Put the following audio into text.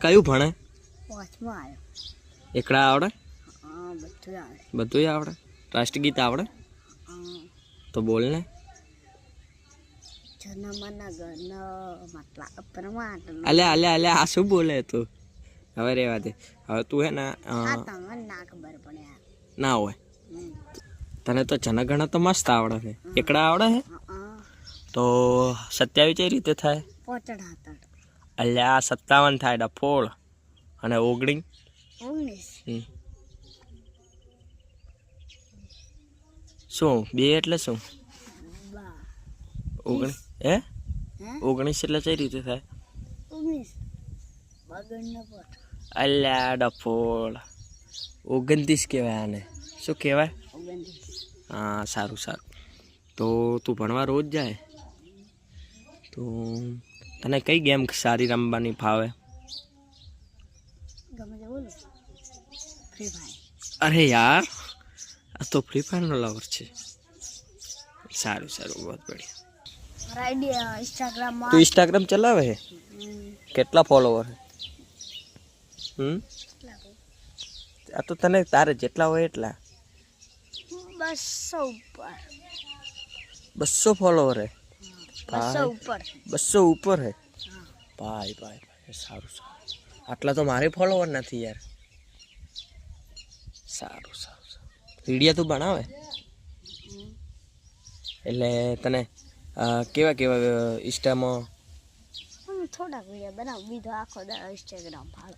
કયું ભણે? પાંચમો આવ્યો. એકડા આવડે? હા, બધું આવે. બધું આવડે? રાષ્ટ્રગીત આવડે? તો બોલ ને. જનમના ગણ મતલબ પરમાત્મા. અલ્યા આ શું બોલે તું? હવે રેવા દે. હવે તું હે ને આ તમને ના ખબર પડે. ના હોય. તને તો જનગણ તો મસ્ત આવડે છે. એકડા આવડે છે? તો 27 કઈ રીતે થાય? પોચડ હાથડ. અલ્યા 57 થાય ડફોળ. અને 19? 19. શું 2 એટલે શું? 19 હે? 19 એટલે કઈ રીતે થાય? 19 બગડનો પોટ. અલ્યા ડફોળ 29 કહેવાય આને. શું કહેવાય? 29. હા, સારું. તો તું ભણવા રોજ જાય? તો તને કઈ ગેમ સારી રમવાની ફાવે? ગમે તે બોલો. Free fire. અરે યાર, આ તો ફ્રી ફાયરનો લવર છે. સારું બહુ બઢિયા. આઈડિયા ઇન્સ્ટાગ્રામમાં. તું ઇન્સ્ટાગ્રામ ચલાવે છે? કેટલા ફોલોવર છે? આ તો તને તારે જેટલા હોય એટલા. 200 ઉપર. 200 ફોલોવર હે? 200 ઉપર. 200 ઉપર હે? ભાઈ સારું. આટલા તો મારે ફોલોવર નથી યાર. સારું. વિડીયો તું બનાવે? એટલે તને કેવા ઇન્સ્ટામાં થોડાક વિડીયો બનાવું. બીજો આખો ઇન્સ્ટાગ્રામ ફાળો.